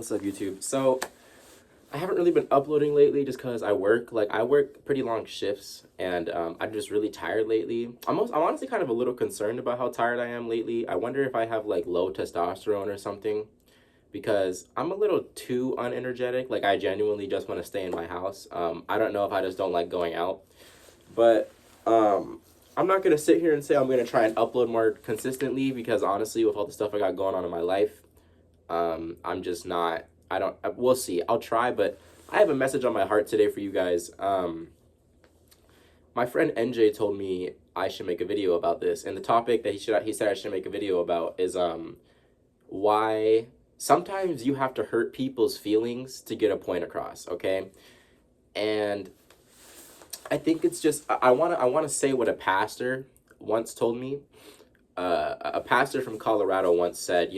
What's up, YouTube? So I haven't really been uploading lately just because I work. Like, I work pretty long shifts, and I'm just really tired lately. I'm honestly kind of a little concerned about how tired I am lately. I wonder if I have like low testosterone or something, because I'm a little too unenergetic. Like, I genuinely just want to stay in my house. I don't know if I just don't like going out, but I'm not gonna sit here and say I'm gonna try and upload more consistently, because honestly, with all the stuff I got going on in my life, I'm just not, I don't, we'll see. I'll try, but I have a message on my heart today for you guys. My friend NJ told me I should make a video about this, and the topic that he said I should make a video about is, why sometimes you have to hurt people's feelings to get a point across, okay? And I think it's just, I want to say what a pastor once told me. A pastor from Colorado once said,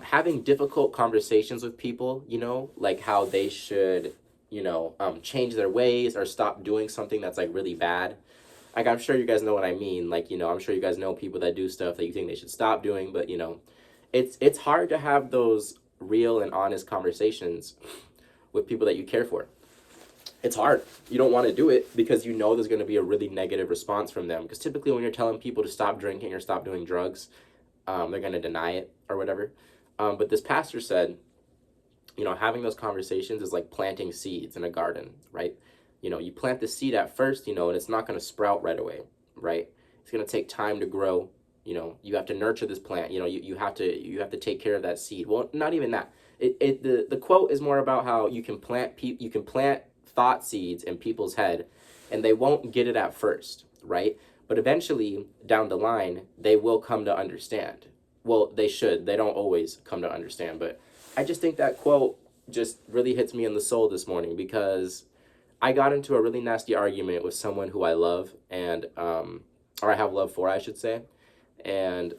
having difficult conversations with people, like how they should, change their ways or stop doing something that's like really bad. Like, I'm sure you guys know what I mean. Like, I'm sure you guys know people that do stuff that you think they should stop doing, but it's hard to have those real and honest conversations with people that you care for. It's hard. You don't want to do it because there's going to be a really negative response from them. Because typically when you're telling people to stop drinking or stop doing drugs, they're going to deny it or whatever. But this pastor said, having those conversations is like planting seeds in a garden, right? You plant the seed at first, and it's not going to sprout right away, right? It's going to take time to grow. You have to nurture this plant. You have to take care of that seed. Well, not even that. The quote is more about how you can plant thought seeds in people's head, and they won't get it at first, right? But eventually, down the line, they will come to understand. Well, they should. They don't always come to understand, but I just think that quote just really hits me in the soul this morning, because I got into a really nasty argument with someone who I love, and or I have love for, I should say, and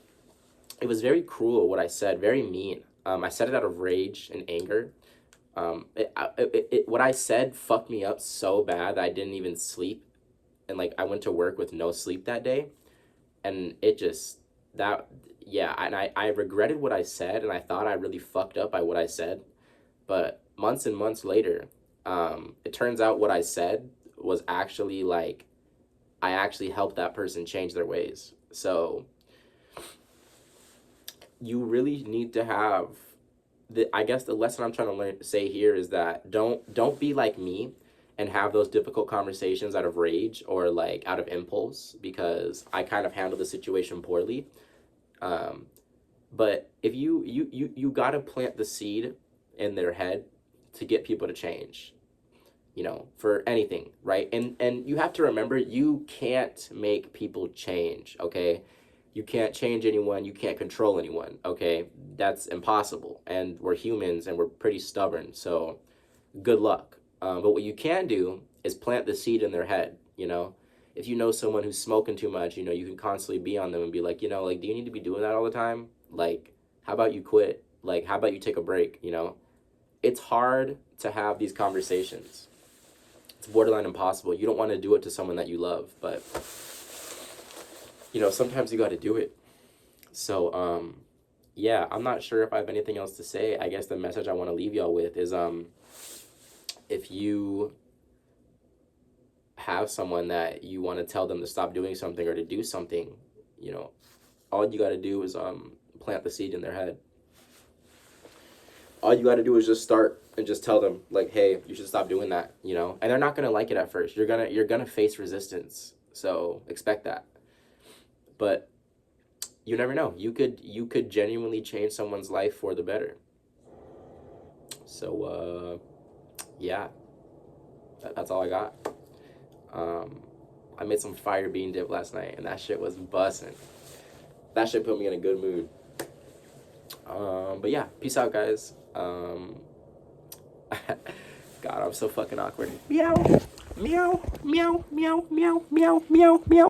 it was very cruel what I said, very mean. I said it out of rage and anger. What I said fucked me up so bad that I didn't even sleep, and like I went to work with no sleep that day, and it just and I regretted what I said, and I thought I really fucked up by what I said, but months and months later, it turns out what I said was actually like, I actually helped that person change their ways. So you really need to have I guess the lesson I'm trying to say here is that don't be like me and have those difficult conversations out of rage or like out of impulse, because I kind of handled the situation poorly. But if you gotta plant the seed in their head to get people to change, for anything, right? And you have to remember, you can't make people change, okay? You can't change anyone. You can't control anyone, okay? That's impossible. And we're humans, and we're pretty stubborn, so good luck. But what you can do is plant the seed in their head, If you know someone who's smoking too much, you can constantly be on them and be like, like, do you need to be doing that all the time? Like, how about you quit? Like, how about you take a break, It's hard to have these conversations. It's borderline impossible. You don't want to do it to someone that you love, but sometimes you got to do it. So, yeah, I'm not sure if I have anything else to say. I guess the message I want to leave y'all with is, if you have someone that you want to tell them to stop doing something or to do something, all you got to do is, plant the seed in their head. All you got to do is just start and just tell them, like, hey, you should stop doing that, and they're not going to like it at first. You're going to face resistance. So expect that. But you never know. You could genuinely change someone's life for the better. So, yeah, that's all I got. I made some fire bean dip last night, and that shit was bussin'. That shit put me in a good mood. But yeah, peace out, guys. God, I'm so fucking awkward. Meow, meow, meow, meow, meow, meow, meow, meow.